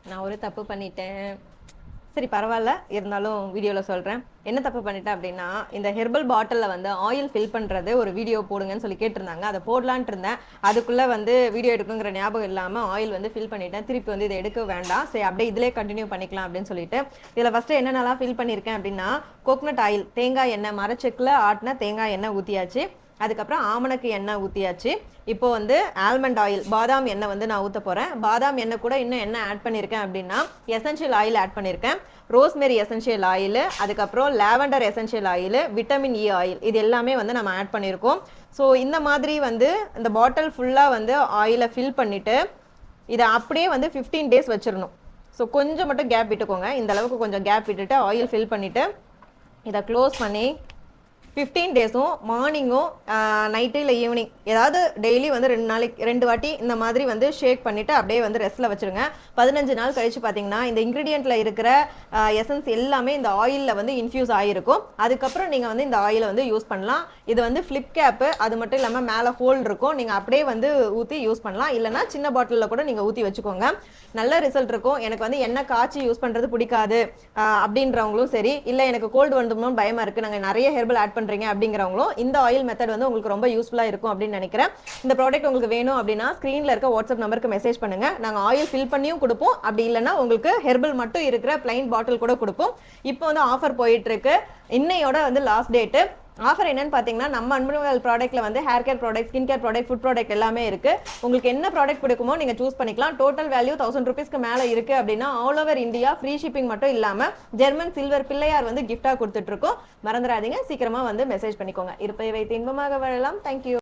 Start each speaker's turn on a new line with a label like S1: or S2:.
S1: நான் ஒரு தப்பு பண்ணிட்டேன். சரி பரவாயில்ல, இருந்தாலும் வீடியோல சொல்றேன். என்ன தப்பு பண்ணிட்டேன் அப்படின்னா, இந்த ஹெர்பல் பாட்டில்ல வந்து ஆயில் ஃபில் பண்றது ஒரு வீடியோ போடுங்கன்னு சொல்லி கேட்டிருந்தாங்க. அத போடலான்ட்டு இருந்தேன். அதுக்குள்ள வந்து வீடியோ எடுக்கணுங்கிற ஞாபகம் இல்லாம ஆயில் வந்து ஃபில் பண்ணிட்டேன். திருப்பி வந்து இத எடுக்க வேண்டாம். சரி அப்படியே இதிலே கன்டின்யூ பண்ணிக்கலாம் அப்படின்னு சொல்லிட்டு, இதுல ஃபர்ஸ்ட் என்னென்னலாம் ஃபில் பண்ணியிருக்கேன் அப்படின்னா, கோகனட் ஆயில், தேங்காய் எண்ணெய், மரச்செக்குல ஆட்டுன தேங்காய் எண்ணெய் ஊத்தியாச்சு. அதுக்கப்புறம் ஆமணக்கு எண்ணெய் ஊத்தியாச்சு. இப்போ வந்து ஆல்மண்ட் ஆயில், பாதாம் எண்ணெய் வந்து நான் ஊத்த போறேன். பாதாம் எண்ணெய் கூட இன்னும் என்ன ஆட் பண்ணியிருக்கேன் அப்படின்னா, எசென்ஷியல் ஆயில் ஆட் பண்ணியிருக்கேன். ரோஸ்மெரி எசென்ஷியல் ஆயில், அதுக்கப்புறம் lavender essential oil, vitamin E oil, இது எல்லாமே வந்து நம்ம ஆட் பண்ணியிருக்கோம். ஸோ இந்த மாதிரி வந்து இந்த பாட்டில் ஃபுல்லாக வந்து ஆயிலை ஃபில் பண்ணிட்டு இதை அப்படியே வந்து 15 டேஸ் வச்சிடணும். ஸோ கொஞ்சம் மட்டும் கேப் விட்டுக்கோங்க. இந்த அளவுக்கு கொஞ்சம் கேப் விட்டுட்டு ஆயில் ஃபில் பண்ணிட்டு இதை க்ளோஸ் பண்ணி 15 டேஸும் மார்னிங்கும் நைட்டு இல்லை ஈவினிங் ஏதாவது டெய்லி வந்து 2 வாட்டி இந்த மாதிரி வந்து ஷேக் பண்ணிவிட்டு அப்படியே வந்து ரெஸ்ட்டில் வச்சுருங்க. 15 நாள் கழித்து பார்த்தீங்கன்னா இந்த இன்க்ரீடியண்ட்டில் இருக்கிற எசன்ஸ் எல்லாமே இந்த ஆயிலில் வந்து இன்ஃப்யூஸ் ஆகிருக்கும். அதுக்கப்புறம் நீங்கள் வந்து இந்த ஆயிலை வந்து யூஸ் பண்ணலாம். இது வந்து ஃப்ளிப் கேப்பு, அது மட்டும் இல்லாமல் மேலே ஹோல் இருக்கும். நீங்கள் அப்படியே வந்து ஊற்றி யூஸ் பண்ணலாம். இல்லைனா சின்ன பாட்டிலில் கூட நீங்கள் ஊற்றி வச்சுக்கோங்க. நல்ல ரிசல்ட் இருக்கும். எனக்கு வந்து எண்ணெய் காய்ச்சி யூஸ் பண்ணுறது பிடிக்காது அப்படின்றவங்களும் சரி, இல்லை எனக்கு கோல்டு வந்துடணும்னு பயமாக இருக்குது, நாங்கள் நிறைய ஹெர்பல் ஆட் பண்றீங்க அப்படிங்கிறவங்களும் இந்த ஆயில் மெத்தட் வந்து உங்களுக்கு ரொம்ப யூஸ்ஃபுல்லா இருக்கும் அப்படின்னு நினைக்கிறேன். இந்த ப்ராடக்ட் உங்களுக்கு வேணும் அப்படின்னா ஸ்கிரீன்ல இருக்க வாட்ஸ்அப் நம்பருக்கு மெசேஜ் பண்ணுங்க. நாங்க ஆயில் ஃபில் பண்ணியும் கொடுப்போம். அப்படி இல்லைன்னா உங்களுக்கு ஹெர்பல் மட்டும் இருக்கிற பிளைன் பாட்டில் கூட கொடுப்போம். இப்போ வந்து ஆஃபர் போயிட்டு இருக்கு. இன்னையோட வந்து லாஸ்ட் டேட்டு. ஆஃபர் என்னன்னு பார்த்தீங்கன்னா, நம்ம அன்புமகள் ப்ராடக்ட்ல வந்து hair care product, skin care product, food product எல்லாமே இருக்கு. உங்களுக்கு என்ன ப்ராடக்ட் பிடிக்குமோ நீங்க சூஸ் பண்ணிக்கலாம். டோட்டல் வேல்யூ 1000 ருபீஸ்க்கு மேல இருக்கு அப்படின்னா all over India free shipping மட்டும் இல்லாம ஜெர்மன் சில்வர் பிள்ளையார் வந்து கிஃப்டா கொடுத்துட்டு இருக்கோம். மறந்துடாதீங்க, சீக்கிரமா வந்து மெசேஜ் பண்ணிக்கோங்க. இருப்பை வைத்து இன்பமாக வாழலாம். தேங்க்யூ.